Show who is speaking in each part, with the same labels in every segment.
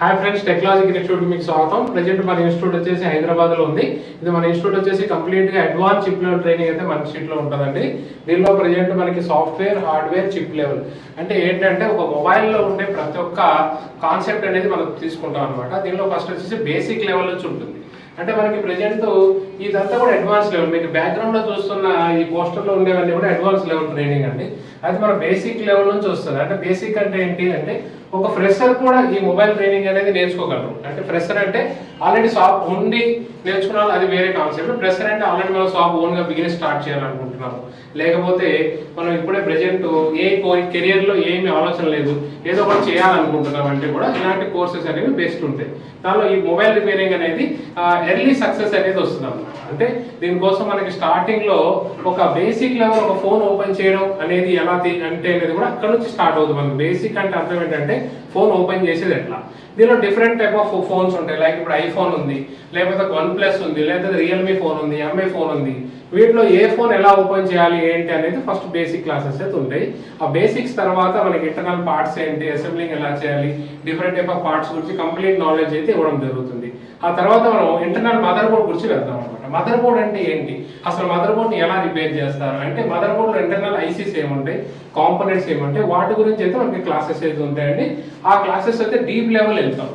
Speaker 1: Hi friends, technology institute మీకు స్వాగతం. Present మన ఇన్స్టిట్యూట్ వచ్చేసి హైదరాబాద్ లో ఉంది. ఇది మన ఇన్స్టిట్యూట్ వచ్చేసి కంప్లీట్ గా అడ్వాన్స్ చిప్ లెవెల్ ట్రైనింగ్ అయితే మన ఇన్స్టిట్యూట్ లో ఉంటుందండి. దీనిలో ప్రెజెంట్ మనకి సాఫ్ట్వేర్, హార్డ్వేర్, చిప్ లెవెల్ అంటే ఏంటంటే ఒక మొబైల్ లో ఉండే ప్రతి ఒక్క కాన్సెప్ట్ అనేది మనం తీసుకుంటాం అనమాట. దీనిలో ఫస్ట్ వచ్చేసి బేసిక్ లెవెల్ నుంచి ఉంటుంది. అంటే మనకి ప్రెజెంట్ ఇదంతా కూడా అడ్వాన్స్ లెవెల్. మీకు బ్యాక్గ్రౌండ్ లో చూస్తున్న ఈ పోస్టర్ లో ఉండేవన్నీ కూడా అడ్వాన్స్ లెవెల్ ట్రైనింగ్ అండి. అది మన బేసిక్ లెవెల్ నుంచి వస్తుంది. అంటే బేసిక్ అంటే ఏంటి అంటే ఒక ఫ్రెషర్ కూడా ఈ మొబైల్ ట్రైనింగ్ అనేది నేర్చుకోగలరు. అంటే ఫ్రెషర్ అంటే ఆల్రెడీ షాప్ ఉండి నేర్చుకున్నాను, అది వేరే కాన్సెప్ట్. ఫ్రెషర్ అంటే ఆల్రెడీ మనం షాప్ ఓన్ గా బిజినెస్ స్టార్ట్ చేయాలనుకుంటున్నాము, లేకపోతే మనం ఇప్పుడే ప్రెజెంట్ కెరియర్ లో ఏమి ఆలోచన లేదు, ఏదో ఒకటి చేయాలనుకుంటున్నాం అంటే కూడా ఇలాంటి కోర్సెస్ అనేవి బెస్ట్ ఉంటాయి. దానిలో ఈ మొబైల్ రిపేరింగ్ అనేది ఎర్లీ సక్సెస్ అనేది వస్తుంది అన్నమాట. అంటే దీనికోసం మనకి స్టార్టింగ్ లో ఒక బేసిక్ లెవెల్ ఒక ఫోన్ ఓపెన్ చేయడం అనేది ఎలా అంటే అనేది కూడా అక్కడ నుంచి స్టార్ట్ అవుతుంది. మనకి బేసిక్ అంటే అర్థం ఏంటంటే ఫోన్ ఓపెన్ చేసేది ఎట్లా. దీనిలో డిఫరెంట్ టైప్ ఆఫ్ ఫోన్స్ ఉంటాయి. లైక్ ఇప్పుడు ఐఫోన్ ఉంది, లేకపోతే OnePlus ఉంది, లేకపోతే రియల్మీ ఫోన్ ఉంది, ఎంఐ ఫోన్ ఉంది. వీటిలో ఏ ఫోన్ ఎలా ఓపెన్ చేయాలి ఏంటి అనేది ఫస్ట్ బేసిక్ క్లాసెస్ అయితే ఉంటాయి. ఆ బేసిక్స్ తర్వాత మనకి ఇంటర్నల్ పార్ట్స్ ఏంటి, అసెంబ్లింగ్ ఎలా చేయాలి, డిఫరెంట్ టైప్ ఆఫ్ పార్ట్స్ గురించి కంప్లీట్ నాలెడ్జ్ అయితే ఇవ్వడం జరుగుతుంది. ఆ తర్వాత మనం ఇంటర్నల్ మదర్ బోర్డ్ గురించి వెళ్తాం అనమాట. మదర్ బోర్డ్ అంటే ఏంటి, అసలు మదర్ బోర్డ్ ని ఎలా రిపేర్ చేస్తారు, అంటే మదర్ బోర్డ్ లో ఇంటర్నల్ ఐసీస్ ఏముంటాయి, కాంపోనెంట్స్ ఏముంటాయి, వాటి గురించి అయితే మనకి క్లాసెస్ అయితే ఉంటాయండి. ఆ క్లాసెస్ అయితే డీప్ లెవెల్ వెళ్తాం.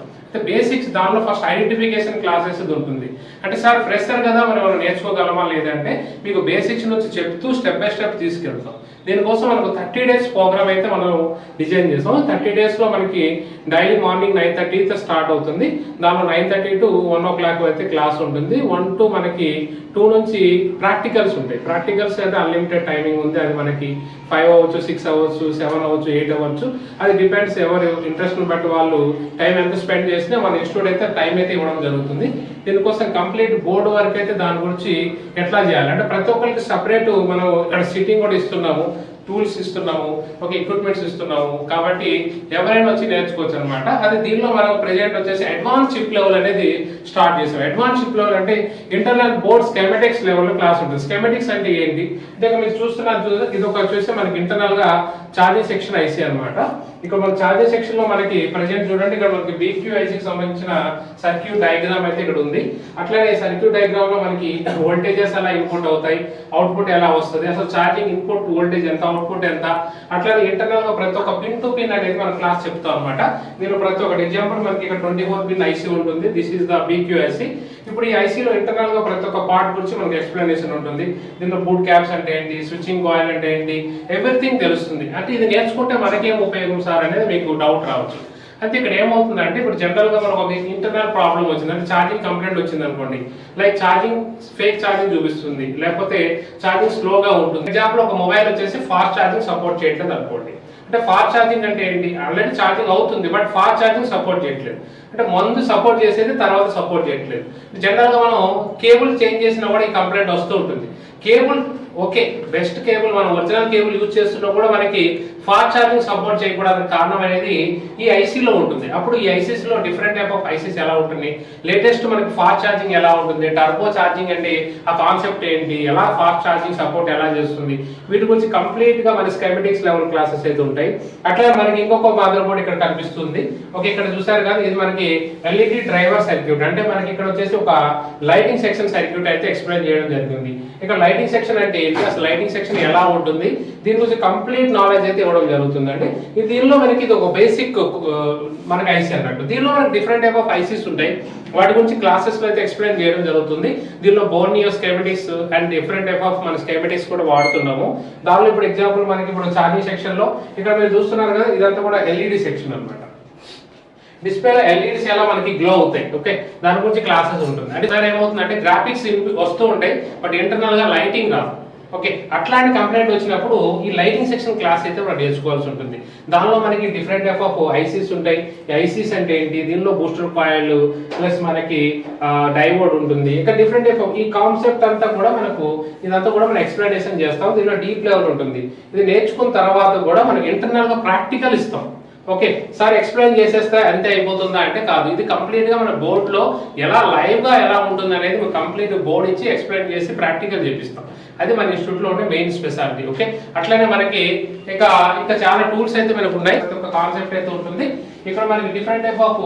Speaker 1: బేసిక్స్ దానిలో ఫస్ట్ ఐడెంటిఫికేషన్ క్లాసెస్ ఉంటుంది. అంటే సార్ ఫ్రెషర్ కదా మరి మనం నేర్చుకోగలమా లేదంటే మీకు బేసిక్స్ నుంచి చెప్తూ స్టెప్ బై స్టెప్ తీసుకెళ్తాం. దీనికోసం మనకు 30 days ప్రోగ్రామ్ అయితే మనం డిజైన్ చేసాం. 30 days లో మనకి డైలీ మార్నింగ్ 9:30 స్టార్ట్ అవుతుంది. దానిలో 9:30 to 1 o'clock అయితే క్లాస్ ఉంటుంది. 1 to మనకి 2 నుంచి ప్రాక్టికల్స్ ఉంటాయి. ప్రాక్టికల్స్ అయితే అన్లిమిటెడ్ టైమింగ్ ఉంది. అది మనకి 5 అవ్వచ్చు, 6 అవ్వచ్చు, 7 అవ్వచ్చు, 8 అవ్వచ్చు. అది డిపెండ్స్ ఎవరు ఇంట్రెస్ట్ బట్టి వాళ్ళు టైం ఎంత స్పెండ్ చేసినా మన ఇన్స్టిట్యూట్ అయితే టైం అయితే ఇవ్వడం జరుగుతుంది. దీనికోసం కంప్లీట్ బోర్డు వర్క్ అయితే దాని గురించి ఎట్లా చేయాలి అంటే ప్రతి ఒక్కరికి సపరేట్ మనం ఇక్కడ సిట్టింగ్ కూడా ఇస్తున్నాము, టూల్స్ ఇస్తున్నాము, ఒక ఎక్విప్మెంట్స్ ఇస్తున్నాము. కాబట్టి ఎవరైనా వచ్చి నేర్చుకోవచ్చు అనమాట. అది దీనిలో మనం ప్రెజెంట్ వచ్చేసి అడ్వాన్స్ చిప్ లెవెల్ అనేది స్టార్ట్ చేసాం. అడ్వాన్స్ చిప్ లెవెల్ అంటే ఇంటర్నల్ బోర్డ్ స్కెమెటిక్స్ లెవెల్లో క్లాస్ ఉంటుంది. స్కెమెటిక్స్ అంటే ఏంటి అంటే మీరు చూస్తున్నారు, ఇది ఒక చూస్తే మనకి ఇంటర్నల్ గా ఛార్జింగ్ సెక్షన్ ఐసీ అనమాట. ఇక్కడ మన ఛార్జింగ్ సెక్షన్ లో మనకి ప్రెజెంట్ చూడండి, ఇక్కడ మనకి BQICకి సంబంధించిన సర్క్యూట్ డయాగ్రామ్ అయితే ఇక్కడ ఉంది. అట్లానే సర్క్యూట్ డయాగ్రామ్ లో మనకి వోల్టేజెస్ ఎలా ఇన్పుట్ అవుతాయి, అవుట్పుట్ ఎలా వస్తుంది, అసలు ఛార్జింగ్ ఇన్పుట్ వోల్టేజ్ ఎంత, అవుట్పుట్ ఎంత, అట్లానే ఇంటర్నల్ గా ప్రతి ఒక్క పిన్ టు పిన్ అనేది మన క్లాస్ చెప్తాం అనమాట. దీనిలో ప్రతి ఒక్కటి ఎగ్జాంపుల్ మనకి ఇక్కడ 24 pin ఐసీ ఉంటుంది. This is the BQIC. ఇప్పుడు ఈ ఐసీలో ఇంటర్నల్ గా ప్రతి ఒక్క పార్ట్ గురించి మనకి ఎక్స్ప్లెనేషన్ ఉంటుంది. దీనిలో బూట్ క్యాప్స్ అంటే ఏంటి, స్విచ్చింగ్ కాయిల్ అంటే ఏంటి, ఎవ్రీథింగ్ తెలుస్తుంది. అంటే ఇది నేర్చుకుంటే మనకేం ఉపయోగం సార్ అనేది మీకు డౌట్ రావచ్చు. అయితే ఇక్కడ ఏమవుతుందంటే ఇప్పుడు జనరల్ గా మనకు ఒక ఇంటర్నల్ ప్రాబ్లం వచ్చింది, అంటే ఛార్జింగ్ కంప్లైంట్ వచ్చింది అనుకోండి. లైక్ ఛార్జింగ్ ఫేక్ ఛార్జింగ్ చూపిస్తుంది, లేకపోతే ఛార్జింగ్ స్లోగా ఉంటుంది. ఎగ్జాంపుల్ ఒక మొబైల్ వచ్చేసి ఫాస్ట్ ఛార్జింగ్ సపోర్ట్ చేయట్లేదు అనుకోండి. అంటే ఫాస్ట్ ఛార్జింగ్ అంటే ఏంటి, ఆల్రెడీ ఛార్జింగ్ అవుతుంది బట్ ఫాస్ట్ ఛార్జింగ్ సపోర్ట్ చేయట్లేదు. అంటే ముందు సపోర్ట్ చేసేది తర్వాత సపోర్ట్ చేయట్లేదు. జనరల్ గా మనం కేబుల్ చేంజ్ చేసినా కూడా ఈ కంప్లైంట్ వస్తూ ఉంటుంది. కేబుల్ ఓకే, బెస్ట్ కేబుల్ మనం ఒరిజినల్ కేబుల్ యూజ్ చేస్తున్నా కూడా మనకి ఫాస్ట్ ఛార్జింగ్ సపోర్ట్ చేయకూడదని కారణం అనేది ఈ ఐసీలో ఉంటుంది. అప్పుడు ఈ ఐసీస్ లో డిఫరెంట్ టైప్ ఆఫ్ ఐసీస్ ఎలా ఉంటుంది, లేటెస్ట్ మనకి ఫాస్ట్ ఛార్జింగ్ ఎలా ఉంటుంది, టర్బో ఛార్జింగ్ అంటే ఆ కాన్సెప్ట్ ఏంటి, ఎలా ఫాస్ట్ ఛార్జింగ్ సపోర్ట్ ఎలా చేస్తుంది, వీటి గురించి కంప్లీట్ గా మన స్కెమెటిక్స్ లెవెల్ క్లాసెస్ అయితే ఉంటాయి. అట్లా మనకి ఇంకొక మదర్ బోర్డ్ ఇక్కడ కనిపిస్తుంది. ఓకే, ఇక్కడ చూసారు కదా, ఇది మనకి ఎల్ఈడి డ్రైవర్ సర్క్యూట్. అంటే మనకి ఇక్కడ వచ్చేసి ఒక లైటింగ్ సెక్షన్ సర్క్యూట్ అయితే ఎక్స్ప్లెయిన్ చేయడం జరిగింది. ఇక్కడ లైటింగ్ సెక్షన్ అంటే ఏంటి, అసలు లైటింగ్ సెక్షన్ ఎలా ఉంటుంది, దీని గురించి కంప్లీట్ నాలెడ్జ్ అయితే ఇవ్వడం జరుగుతుందండి. దీనిలో మనకి ఇది ఒక బేసిక్ మనకి ఐసీ అన్నట్టు. దీనిలో మనకి డిఫరెంట్ టైప్ ఆఫ్ ఐసీస్ ఉంటాయి. వాటి గురించి క్లాసెస్ లో అయితే ఎక్స్ప్లెయిన్ చేయడం జరుగుతుంది. దీనిలో బోర్నియో schematics and different type of మన స్కెమెటిక్స్ కూడా వాడుతున్నాము. దానిలో ఇప్పుడు ఎగ్జాంపుల్ మనకి ఇప్పుడు ఛార్జింగ్ సెక్షన్ లో ఇక్కడ మీరు చూస్తున్నారు కదా, ఇదంతా కూడా ఎల్ఈడి సెక్షన్ అనమాట. డిస్ప్లేలో ఎల్ఈడీస్ ఎలా మనకి గ్లో అవుతాయి, ఓకే, దాని గురించి క్లాసెస్ ఉంటుంది. అంటే దాని ఏమవుతుందంటే గ్రాఫిక్స్ వస్తూ ఉంటాయి బట్ ఇంటర్నల్ గా లైటింగ్ రాదు. ఓకే, అట్లాంటి కంప్లైంట్ వచ్చినప్పుడు ఈ లైటింగ్ సెక్షన్ క్లాస్ అయితే మనం నేర్చుకోవాల్సి ఉంటుంది. దానిలో మనకి డిఫరెంట్ టైప్ ఆఫ్ ఐసీస్ ఉంటాయి. ఈ ఐసీస్ అంటే ఏంటి, దీనిలో బూస్టర్ కాయిల్ ప్లస్ మనకి డైవోడ్ ఉంటుంది. ఇంకా డిఫరెంట్ టైప్ ఆఫ్ ఈ కాన్సెప్ట్ అంతా కూడా మనకు ఇదంతా కూడా మనం ఎక్స్ప్లెనేషన్ చేస్తాం. దీనిలో డీప్ లెవెల్ ఉంటుంది. ఇది నేర్చుకున్న తర్వాత కూడా మనకి ఇంటర్నల్ గా ప్రాక్టికల్ ఇస్తాం. ఓకే సార్ ఎక్స్ప్లెయిన్ చేసేస్తే అంతే అయిపోతుందా అంటే కాదు. ఇది కంప్లీట్ గా మన బోర్డ్ లో ఎలా లైవ్ గా ఎలా ఉంటుంది అనేది మనం కంప్లీట్ బోర్డ్ ఇచ్చి ఎక్స్ప్లెయిన్ చేసి ప్రాక్టికల్ చేపిస్తాం. అది మన ఇన్స్టిట్యూట్ లో ఉండే మెయిన్ స్పెషాలిటీ. ఓకే, అట్లనే మనకి ఇంకా చాలా టూల్స్ అయితే మనకు ఉన్నాయి. ఒక కాన్సెప్ట్ అయితే ఉంటుంది. ఇక్కడ మనకి different type of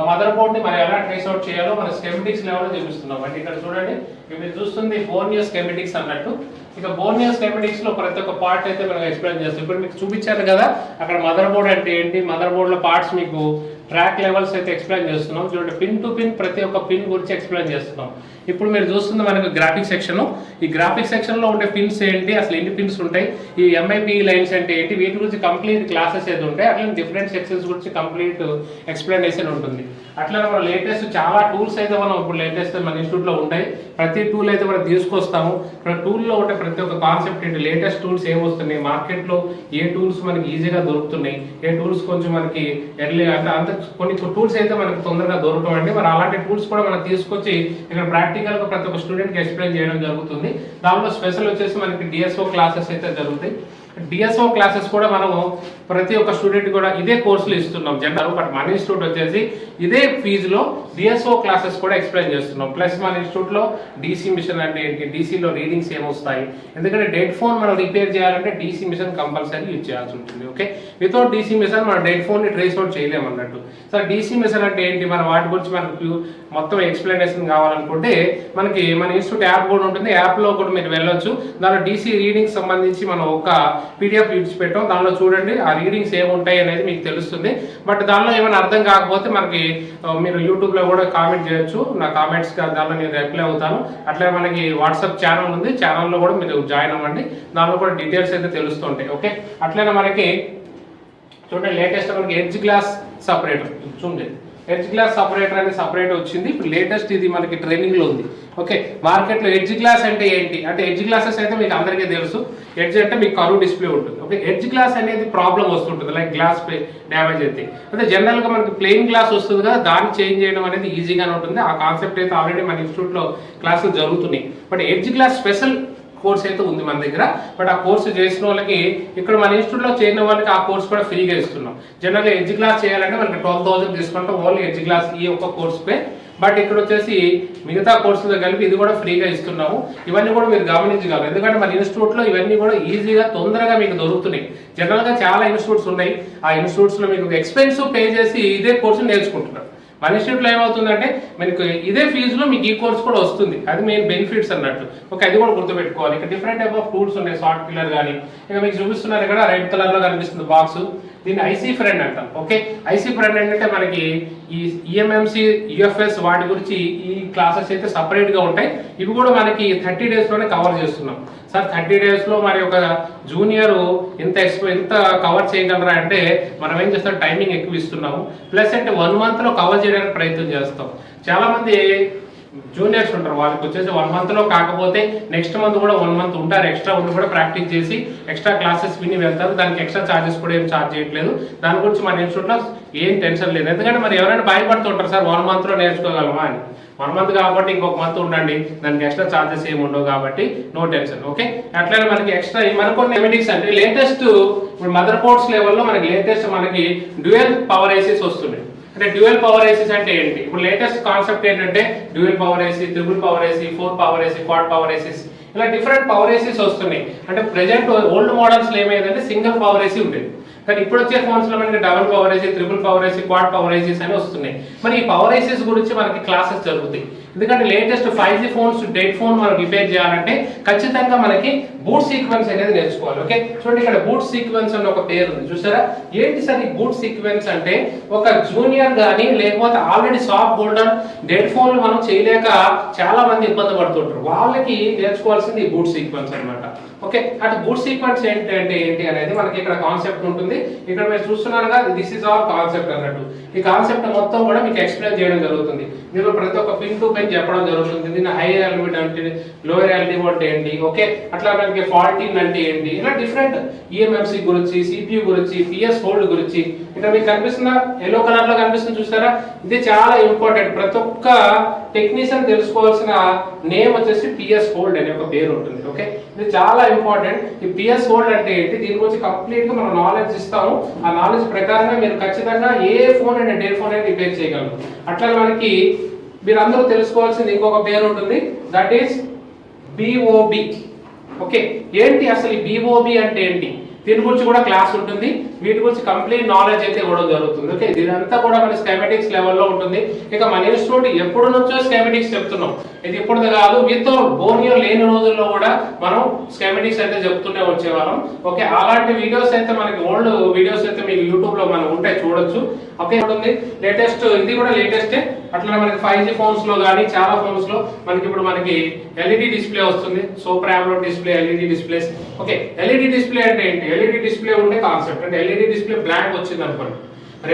Speaker 1: mother board ని మనం ఎలా ట్రేస్ అవుట్ చేయాలో మన స్కెమెటిక్స్ లెవెల్లో చూపిస్తున్నాం అంటే ఇక్కడ చూడండి మీరు చూస్తుంది బోర్నియో స్కెమెటిక్స్ అన్నట్టు. ఇక బోర్నియో స్కెమెటిక్స్ లో ప్రతి ఒక్క పార్ట్ అయితే మనం ఎక్స్ప్లెయిన్ చేస్తాం. ఇప్పుడు మీకు చూపించారు కదా అక్కడ మదర్ బోర్డ్ అంటే ఏంటి, మదర్ బోర్డ్ లో పార్ట్స్ మీకు ట్రాక్ లెవెల్స్ అయితే ఎక్స్ప్లెయిన్ చేస్తున్నాం. చూడండి పిన్ టు పిన్ ప్రతి ఒక్క పిన్ గురించి ఎక్స్ప్లెయిన్ చేస్తున్నాం. ఇప్పుడు మీరు చూస్తుంది మనకు గ్రాఫిక్ సెక్షన్. ఈ గ్రాఫిక్ సెక్షన్ లో ఉండే పిన్స్ ఏంటి, అసలు ఎన్ని పిన్స్ ఉంటాయి, ఈ ఎంఐపి లైన్స్ అంటే ఏంటి, వీటి గురించి కంప్లీట్ క్లాసెస్ అయితే ఉంటాయి. అట్లా డిఫరెంట్ సెక్షన్స్ గురించి కంప్లీట్ ఎక్స్ప్లెనేషన్ ఉంటుంది. అట్లా మనం లేటెస్ట్ చాలా టూల్స్ అయితే మనం ఇప్పుడు లేటెస్ట్ మన ఇన్స్టిట్యూట్ లో ఉంటాయి. ప్రతి టూల్ అయితే మనం తీసుకొస్తాము. టూల్లో ఉంటే ప్రతి ఒక్క కాన్సెప్ట్ ఏంటి, లేటెస్ట్ టూల్స్ ఏమొస్తున్నాయి, మార్కెట్ లో ఏ టూల్స్ మనకి ఈజీగా దొరుకుతున్నాయి, ఏ టూల్స్ కొంచెం మనకి ఎర్లీ అంటే అంత కొన్ని టూల్స్ అయితే మనకి తొందరగా దొరకవండి. మరి అలాంటి టూల్స్ కూడా మనం తీసుకొచ్చి ఇక్కడ ప్రాక్టికల్ గా ప్రతి ఒక్క స్టూడెంట్ కి ఎక్స్ప్లెయిన్ చేయడం జరుగుతుంది. దానిలో స్పెషల్ వచ్చేసి మనకి డిఎస్ఓ క్లాసెస్ అయితే జరుగుతాయి. డిఎస్ఓ క్లాసెస్ కూడా మనము ప్రతి ఒక్క స్టూడెంట్ కూడా ఇదే కోర్సులు ఇస్తున్నాం జనరల్. బట్ మన ఇన్స్టిట్యూట్ వచ్చేసి ఇదే ఫీజులో డిఎస్ఓ క్లాసెస్ కూడా ఎక్స్ప్లెయిన్ చేస్తున్నాం. ప్లస్ మన ఇన్స్టిట్యూట్ లో డీసీ మిషన్ అంటే ఏంటి, డీసీలో రీడింగ్స్ ఏమొస్తాయి, ఎందుకంటే డెడ్ ఫోన్ మనం రిపేర్ చేయాలంటే డీసీ మిషన్ కంపల్సరీ యూజ్ చేయాల్సి ఉంటుంది. ఓకే, వితౌట్ డీసీ మిషన్ మనం డెడ్ ఫోన్ ని ట్రేస్ అవుట్ చేయలేము అన్నట్టు. సో డీసీ మిషన్ అంటే ఏంటి, మన వాటి గురించి మనకు మొత్తం ఎక్స్ప్లెనేషన్ కావాలనుకుంటే మనకి మన ఇన్స్టిట్యూట్ యాప్ కూడా ఉంటుంది. యాప్ లో కూడా మీరు వెళ్ళొచ్చు. దానిలో డీసీ రీడింగ్స్ సంబంధించి మనం ఒక పీడిఎఫ్ యూజ్ పెట్టాం. దానిలో చూడండి ఆ రీడింగ్స్ ఏముంటాయి అనేది మీకు తెలుస్తుంది. బట్ దానిలో ఏమైనా అర్థం కాకపోతే మనకి మీరు యూట్యూబ్ లో కూడా కామెంట్ చేయొచ్చు. నా కామెంట్స్ దానిలో నేను రిప్లై అవుతాను. అట్లా మనకి వాట్సాప్ ఛానల్ ఉంది, ఛానల్లో కూడా మీరు జాయిన్ అవ్వండి. దానిలో కూడా డీటెయిల్స్ అయితే తెలుస్తుంటాయి. ఓకే, అట్లనే మనకి చూడండి లేటెస్ట్ మనకి ఎడ్జ్ గ్లాస్ సపరేటర్ చూడండి. ఎడ్జ్ గ్లాస్ సపరేటర్ అనేది సపరేట్ వచ్చింది. ఇప్పుడు లేటెస్ట్ ఇది మనకి ట్రైనింగ్ లో ఉంది. ఓకే, మార్కెట్ లో ఎడ్జ్ గ్లాస్ అంటే ఏంటి అంటే, ఎడ్జ్ గ్లాసెస్ అయితే మీకు అందరికీ తెలుసు. ఎడ్జ్ అంటే మీకు కర్వ్ డిస్ప్లే ఉంటుంది. ఓకే, ఎడ్జ్ గ్లాస్ అనేది ప్రాబ్లం వస్తుంటుంది, లైక్ గ్లాస్ డ్యామేజ్ అయితే. అంటే జనరల్ గా మనకి ప్లెయిన్ గ్లాస్ వస్తుంది కదా, దాన్ని చేంజ్ చేయడం అనేది ఈజీగానే ఉంటుంది. ఆ కాన్సెప్ట్ అయితే ఆల్రెడీ మన ఇన్స్టిట్యూట్ లో క్లాసులు జరుగుతున్నాయి. But edge glass special course అయితే ఉంది మన దగ్గర. బట్ ఆ కోర్సు చేసిన వాళ్ళకి ఇక్కడ మన ఇన్స్టిట్యూట్ లో చేరిన వాళ్ళకి ఆ కోర్స్ కూడా ఫ్రీగా ఇస్తున్నాం. జనరల్ ఎడ్జ్ క్లాస్ చేయాలంటే మనకి 12,000 తీసుకుంటాం ఓన్లీ ఎడ్జ్ క్లాస్ ఈ ఒక్క కోర్స్ పే. బట్ ఇక్కడ వచ్చేసి మిగతా కోర్సులతో కలిపి ఇది కూడా ఫ్రీగా ఇస్తున్నాము. ఇవన్నీ కూడా మీరు గమనించగలరు, ఎందుకంటే మన ఇన్స్టిట్యూట్ లో ఇవన్నీ కూడా ఈజీగా తొందరగా మీకు దొరుకుతున్నాయి. జనరల్ గా చాలా ఇన్స్టిట్యూట్స్ ఉన్నాయి. ఆ ఇన్స్టిట్యూట్స్ లో మీకు ఎక్స్పెన్సివ్ పే చేసి ఇదే కోర్సు నేర్చుకుంటున్నారు. మన ఇన్స్టిట్యూట్లో ఏమవుతుందంటే మీకు ఇదే ఫీజులో మీకు ఈ కోర్స్ కూడా వస్తుంది. అది మెయిన్ బెనిఫిట్స్ అన్నట్టు. ఓకే, అది కూడా గుర్తుపెట్టుకోవాలి. ఇక్కడ డిఫరెంట్ టైప్ ఆఫ్ టూల్స్ ఉన్నాయి. సాఫ్ట్ పిల్లర్ కానీ ఇక మీకు చూపిస్తున్నారు ఇక్కడ రెడ్ కలర్ లో కనిపిస్తుంది బాక్స్. దీన్ని ఐసీ ఫ్రెండ్ అంటాం. ఓకే, ఐసీ ఫ్రెండ్ ఏంటంటే మనకి ఈ ఈఎంఎంసి యుఎఫ్ఎస్ వాటి గురించి ఈ క్లాసెస్ అయితే సపరేట్ గా ఉంటాయి. ఇవి కూడా మనకి 30 days లోనే కవర్ చేస్తున్నాం. సార్ 30 days లో మరి ఒక జూనియర్ ఎంత కవర్ చేయగలరా అంటే మనం ఏం చేస్తాం, టైమింగ్ ఎక్కువ ఇస్తున్నాము. ప్లస్ అంటే 1 month లో కవర్ చేయడానికి ప్రయత్నం చేస్తాం. చాలా మంది జూనియర్స్ ఉంటారు, వాళ్ళకి వచ్చేసి 1 month లో కాకపోతే నెక్స్ట్ మంత్ కూడా 1 month ఉంటారు. ఎక్స్ట్రా ఉండి కూడా ప్రాక్టీస్ చేసి ఎక్స్ట్రా క్లాసెస్ విని వెళ్తారు. దానికి ఎక్స్ట్రా ఛార్జెస్ కూడా ఏం ఛార్జ్ చేయట్లేదు. దాని గురించి మన ఇన్స్టిట్యూట్ లో ఏం టెన్షన్ లేదు. ఎందుకంటే మరి ఎవరైనా భయపడుతుంటారు, సార్ 1 month లో నేర్చుకోగలమా అని. 1 month కాబట్టి ఇంకొక మంత్ ఉండండి, దానికి ఎక్స్ట్రా ఛార్జెస్ ఏమి ఉండవు కాబట్టి నో టెన్షన్. ఓకే, అట్లనే మనకి ఎక్స్ట్రా మరికొన్ని ఎమిటిక్స్ అంటే లేటెస్ట్ ఇప్పుడు మదర్ బోర్డ్స్ లెవెల్లో మనకి లేటెస్ట్ మనకి డ్యూయల్ పవర్ ఏసీస్ వస్తున్నాయి. అంటే డ్యూయల్ పవర్ ఏసీస్ అంటే ఏంటి, ఇప్పుడు లేటెస్ట్ కాన్సెప్ట్ ఏంటంటే dual power AC, triple power AC, 4 power AC, quad power ACs, ఇలా డిఫరెంట్ పవర్ ఏసీస్ వస్తున్నాయి. అంటే ప్రెజెంట్ ఓల్డ్ మోడల్స్ లో ఏమైందంటే సింగిల్ పవర్ ఏసీ ఉండేది. కానీ ఇప్పుడు వచ్చే ఫోన్స్ లో మనకి double power AC, triple power AC, quad power ACs అని వస్తున్నాయి. మరి ఈ పవర్ ఏసీస్ గురించి మనకి క్లాసెస్ జరుగుతాయి. ఎందుకంటే latest 5G phones dead phone మనం రిపేర్ చేయాలంటే ఖచ్చితంగా మనకి బూట్ సీక్వెన్స్ అనేది నేర్చుకోవాలి. ఓకే, చూడండి ఇక్కడ బూట్ సీక్వెన్స్ అని ఒక పేరు ఉంది చూసారా. ఏంటి సార్ ఈ బూట్ సీక్వెన్స్ అంటే, ఒక జూనియర్ కానీ లేకపోతే ఆల్రెడీ సాఫ్ట్ హోల్డర్ డెడ్ ఫోన్లు మనం చేయలేక చాలా మంది ఇబ్బంది పడుతుంటారు. వాళ్ళకి నేర్చుకోవాల్సింది ఈ బూట్ సీక్వెన్స్ అనమాట. ఓకే, అటు బూట్ సీక్వెన్స్ ఏంటి అనేది మనకి ఇక్కడ కాన్సెప్ట్ ఉంటుంది. ఇక్కడ మీరు చూస్తున్నారు కదా, దిస్ ఇస్ ఆల్ కాన్సెప్ట్ అన్నట్టు. ఈ కాన్సెప్ట్ మొత్తం కూడా మీకు ఎక్స్ప్లెయిన్ చేయడం జరుగుతుంది. దీనిలో ప్రతి ఒక్క పిన్ టు పిన్ చెప్పడం జరుగుతుంది. దీన్ని హై ఎలిమెంట్ అంటే లోయర్ ఎలిమెంట్ అంటే ఏంటి, ఓకే, అట్లా మనకి ఫాల్ట్ ఇన్ అంటే ఏంటి, ఇలా డిఫరెంట్ ఈఎంఎంసి గురించి, సిపియు గురించి, పిఎస్ హోల్డ్ గురించి. ఇక్కడ మీకు కనిపిస్తున్న ఎల్లో కలర్ లో కనిపిస్తుంది చూస్తారా, ఇది చాలా ఇంపార్టెంట్. ప్రతి ఒక్క టెక్నీషియన్ తెలుసుకోవాల్సిన నేమ్ వచ్చేసి పిఎస్ హోల్డ్ అనే ఒక పేరు ఉంటుంది. ఓకే, ఇది చాలా ఇంపార్టెంట్. ఈ పిఎస్ హోల్డ్ అంటే ఏంటి, దీని గురించి కంప్లీట్ గా మనం నాలెడ్జ్ ఇస్తాము. ఆ నాలెడ్జ్ ప్రకారంగా మీరు ఖచ్చితంగా ఏ ఫోన్ అయినా డెడ్ ఫోన్ అయినా రిపేర్ చేయగలరు. అట్లా మనకి మీరు అందరూ తెలుసుకోవాల్సింది ఇంకొక పేరు ఉంటుంది, దట్ ఈస్ బిఓబి. ఓకే, ఏంటి అసలు ఈ బిఓబి అంటే ఏంటి, దీని గురించి కూడా క్లాస్ ఉంటుంది, వీటి గురించి కంప్లీట్ నాలెడ్జ్ అయితే ఇవ్వడం జరుగుతుంది. ఓకే, ఇదంతా కూడా మన స్కీమాటిక్స్ లెవెల్లో ఉంటుంది. ఇక మన ఇన్స్టిట్యూట్ ఎప్పుడు నుంచో స్కీమాటిక్స్ చెప్తున్నాం, ఇది ఇప్పుడు కాదు, మీతో బోర్నియో లేని రోజుల్లో కూడా మనం స్కీమాటిక్స్ అయితే చెప్తూనే వచ్చేవాళ్ళం. ఓకే, అలాంటి వీడియోస్ అయితే మనకి ఓల్డ్ వీడియోస్ అయితే మీకు యూట్యూబ్ లో మనం ఉంటాయి, చూడొచ్చు. ఓకే, ఉంటుంది లేటెస్ట్, ఇది కూడా లేటెస్టే. అట్లా మనకి 5G ఫోన్స్ లో కానీ చాలా ఫోన్స్ లో మనకి ఇప్పుడు మనకి ఎల్ఈడి డిస్ప్లే వస్తుంది, super AMOLED display, LED displays. Okay, LED display అంటే ఏంటి? ఎల్ఈడి డిస్ప్లే ఉండే కాన్సెప్ట్ అంటే ఎల్ఈడి డిస్ప్లే బ్లాంక్ వచ్చింది అనుకోండి,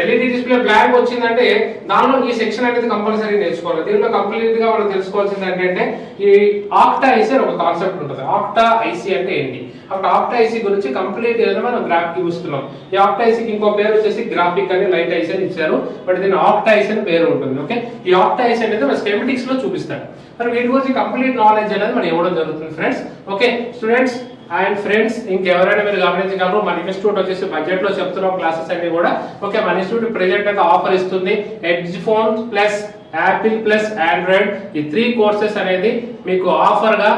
Speaker 1: ఎల్ఈడి డిస్ప్లే బ్లాంక్ వచ్చిందంటే దానిలో ఈ సెక్షన్ అనేది కంపల్సరీ నేర్చుకోవాలి. దీనిలో కంప్లీట్ గా మనం తెలుసుకోవాల్సింది ఏంటంటే ఈ ఆక్టా ఐసీ ఒక కాన్సెప్ట్ ఉంటుంది. ఆక్టా ఐసీ అంటే ఏంటి? అక్కడ ఆక్టా ఐసీ గురించి కంప్లీట్ ఏదైనా మనం గ్రాఫిక్ చూస్తున్నాం. ఈ ఆక్టా ఐసీకి ఇంకో పేరు వచ్చేసి గ్రాఫిక్ అని లైట్ ఐసీ అని ఇచ్చారు, బట్ దీని ఆక్టా ఐసీ అని పేరు ఉంటుంది. ఓకే, ఈ ఆక్టా ఐసీ అనేది మన స్కీమాటిక్స్ లో చూపిస్తాడు. మరి వీటి గురించి కంప్లీట్ నాలెడ్జ్ అనేది మనం ఇవ్వడం జరుగుతుంది friends. Okay students and friends, ఇంకెవరైనా మీరు గమనించగలరు, మన ఇన్స్టిట్యూట్ వచ్చేసి బడ్జెట్ లో చెప్తున్నాం క్లాసెస్ అన్ని కూడా. ఓకే, మన ఇన్స్టిట్యూట్ ప్రెజెంట్ అయితే ఆఫర్ ఇస్తుంది. Edge phone plus Apple plus Android ఈ 3 కోర్సెస్ అనేది మీకు ఆఫర్ గా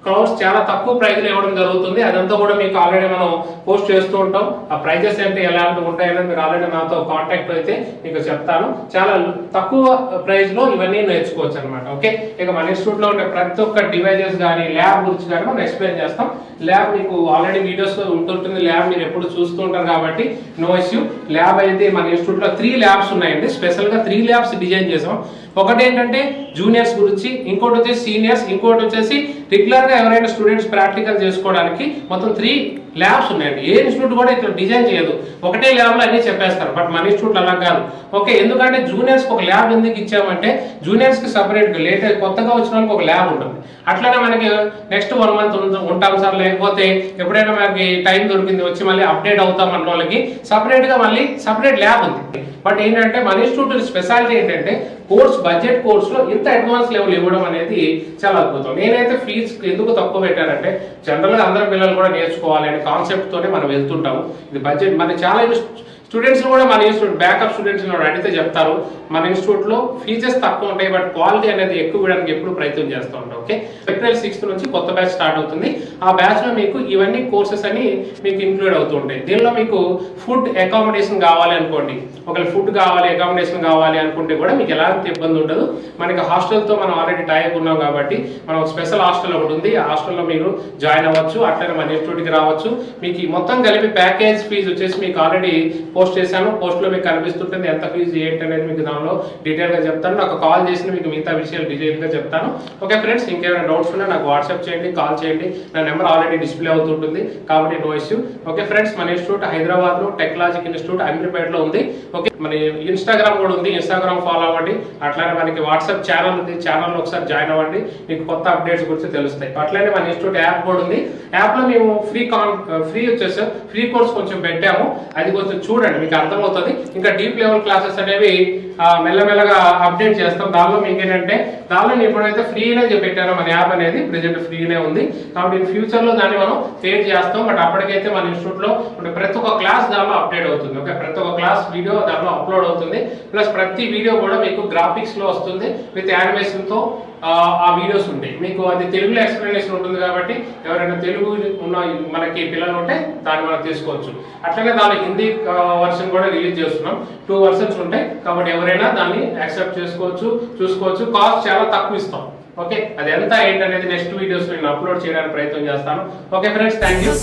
Speaker 1: కోర్స్ చాలా తక్కువ ప్రైస్ లో ఇవ్వడం జరుగుతుంది. అదంతా కూడా మీకు ఆల్రెడీ మనం పోస్ట్ చేస్తూ ఉంటాం. ఆ ప్రైజెస్ అంటే ఎలాంటివి ఉంటాయని మీరు ఆల్రెడీ నాతో కాంటాక్ట్ అయితే మీకు చెప్తాను. చాలా తక్కువ ప్రైస్ లో ఇవన్నీ నేర్చుకోవచ్చు అనమాట. ఓకే, ఇక మన ఇన్స్టిట్యూట్ లో ఉండే ప్రతి ఒక్క డివైజెస్ కానీ ల్యాబ్ గురించి కానీ మనం ఎక్స్ప్లెయిన్ చేస్తాం. ల్యాబ్ మీకు ఆల్రెడీ వీడియోస్ ఉంటుంటుంది, ల్యాబ్ మీరు ఎప్పుడు చూస్తూ ఉంటారు కాబట్టి నో ఇష్యూ. ల్యాబ్ అయితే మన ఇన్స్టిట్యూట్ లో 3 ల్యాబ్స్ ఉన్నాయండి, స్పెషల్ గా 3 ల్యాబ్స్ డిజైన్ చేసాం. ఒకటి ఏంటంటే జూనియర్స్ గురించి, ఇంకోటి వచ్చేసి సీనియర్స్, ఇంకోటి వచ్చేసి రెగ్యులర్ గా ఎవరైనా స్టూడెంట్స్ ప్రాక్టికల్ చేసుకోవడానికి మొత్తం 3 ల్యాబ్స్ ఉన్నాయండి. ఏ ఇన్స్టిట్యూట్ కూడా ఇట్లా డిజైన్ చేయదు, ఒకటే ల్యాబ్ లో అన్ని చెప్పేస్తారు. బట్ మన ఇన్స్టిట్యూట్ అలా కాదు. ఓకే, ఎందుకంటే జూనియర్స్ ఒక ల్యాబ్ ఎందుకు ఇచ్చామంటే జూనియర్స్ కి సపరేట్ గా లేటెస్ట్ కొత్తగా వచ్చిన వాళ్ళకి ఒక ల్యాబ్ ఉంటుంది. అట్లానే మనకి నెక్స్ట్ 1 మంత్ ఉంటాం సార్, లేకపోతే ఎప్పుడైనా మనకి టైం దొరికింది వచ్చి మళ్ళీ అప్డేట్ అవుతాం అన్న వాళ్ళకి సపరేట్ గా మళ్ళీ సపరేట్ ల్యాబ్ ఉంది. బట్ ఏంటంటే మన ఇన్స్టిట్యూట్ స్పెషాలిటీ ఏంటంటే కోర్స్ బడ్జెట్ కోర్స్ లో ఇంత అడ్వాన్స్ లెవెల్ ఇవ్వడం అనేది చాలా అద్భుతం. నేనైతే ఫీజు ఎందుకు తక్కువ పెట్టానంటే జనరల్ గా అందరు పిల్లలు కూడా నేర్చుకోవాలి అనే కాన్సెప్ట్ తోనే మనం వెళ్తుంటాము. ఇది బడ్జెట్ మన చాలా స్టూడెంట్స్ కూడా మన ఇన్స్టిట్యూట్ బ్యాకప్ స్టూడెంట్స్ అడిగితే చెప్తారు మన ఇన్స్టిట్యూట్ లో ఫీచర్స్ తక్కువ ఉంటాయి, బట్ క్వాలిటీ అనేది ఎక్కువ ఇవ్వడానికి ఎప్పుడు ప్రయత్నం చేస్తూ ఉంటాం. ఓకే, ఏప్రిల్ 6th నుంచి కొత్త బ్యాచ్ స్టార్ట్ అవుతుంది. ఆ బ్యాచ్ లో మీకు ఇవన్నీ కోర్సెస్ అని మీకు ఇంక్లూడ్ అవుతూ ఉంటాయి. దీనిలో మీకు ఫుడ్ అకామిడేషన్ కావాలి అనుకోండి, ఒకవేళ ఫుడ్ కావాలి అకామిడేషన్ కావాలి అనుకుంటే కూడా మీకు ఎలాంటి ఇబ్బంది ఉండదు. మనకి హాస్టల్తో మనం ఆల్రెడీ టైప్ ఉన్నాం కాబట్టి మనం స్పెషల్ హాస్టల్ ఒకటి ఉంది, ఆ హాస్టల్లో మీరు జాయిన్ అవ్వచ్చు. అట్లనే మన ఇన్స్టిట్యూట్కి రావచ్చు. మీకు మొత్తం కలిపి ప్యాకేజ్ ఫీజు వచ్చేసి మీకు ఆల్రెడీ పోస్ట్ చేశాను, పోస్ట్ లో మీకు కనిపిస్తుంటుంది ఎంత ఫీజు ఏంటి అనేది మీకు దానిలో డీటెయిల్ గా చెప్తాను. నాకు కాల్ చేసి మీకు మిగతా విషయాలు డీటెయిల్ గా చెప్తాను. ఓకే ఫ్రెండ్స్, ఇంకేమైనా డౌట్స్ ఉన్నా నాకు వాట్సాప్ చేయండి, కాల్ చేయండి. నా నెంబర్ ఆల్రెడీ డిస్ప్లే అవుతుంటుంది కాబట్టి నో ఇష్యూ. ఓకే ఫ్రెండ్స్, మన ఇన్స్టిట్యూట్ హైదరాబాద్ లో టెక్నాలజిక్ ఇన్స్టిట్యూట్ అమీర్పేట లో ఉంది. ఓకే, మన ఇన్స్టాగ్రామ్ కూడా ఉంది, ఇన్స్టాగ్రామ్ ఫాలో అవ్వండి. అట్లానే మనకి వాట్సాప్ ఛానల్ ఉంది, ఛానల్లో ఒకసారి జాయిన్ అవ్వండి, మీకు కొత్త అప్డేట్స్ గురించి తెలుస్తాయి. అట్లానే మన ఇన్స్టిట్యూట్ యాప్ కూడా ఉంది. యాప్ లో మేము ఫ్రీ వచ్చేసి ఫ్రీ కోర్స్ కొంచెం పెట్టాము, అది కొంచెం చూడండి మీకు అర్థమవుతుంది. ఇంకా డీప్ లెవెల్ క్లాసెస్ అనేవి మెల్లమెల్లగా అప్డేట్ చేస్తాం. దానిలో మీకు ఏంటంటే దానిలో ఎప్పుడైతే ఫ్రీనే పెట్టారో మన యాప్ అనేది ప్రెజెంట్ ఫ్రీనే ఉంది కాబట్టి ఇన్ ఫ్యూచర్ లో దాన్ని మనం పేడ్ చేస్తాం. బట్ అప్పటికైతే మన ఇన్స్టిట్యూట్ లో ప్రతి ఒక్క క్లాస్ దానిలో అప్డేట్ అవుతుంది. ఓకే, ప్రతి ఒక్క క్లాస్ వీడియో దానిలో అప్లోడ్ అవుతుంది. ప్లస్ ప్రతి వీడియో కూడా మీకు గ్రాఫిక్స్ లో వస్తుంది విత్ యానిమేషన్ తో ఆ వీడియోస్ ఉంటాయి. మీకు అది తెలుగులో ఎక్స్ప్లెనేషన్ ఉంటుంది కాబట్టి ఎవరైనా తెలుగు ఉన్న మనకి పిల్లలు ఉంటే దాన్ని మనం తీసుకోవచ్చు. అట్లనే దాని హిందీ వర్షన్ కూడా రిలీజ్ చేస్తున్నాం. 2 వర్షన్స్ ఉంటాయి కాబట్టి ఎవరైనా దాన్ని యాక్సెప్ట్ చేసుకోవచ్చు, చూసుకోవచ్చు. కాస్ట్ చాలా తక్కువ ఇస్తాం. ఓకే, అది ఎంత ఏంటనేది నెక్స్ట్ వీడియోస్ నేను అప్లోడ్ చేయడానికి ప్రయత్నం చేస్తాను. Okay friends, thank you.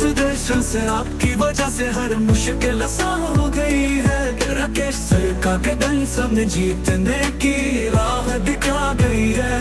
Speaker 2: Rakesh sir का जीतने की राह दिखा गई है।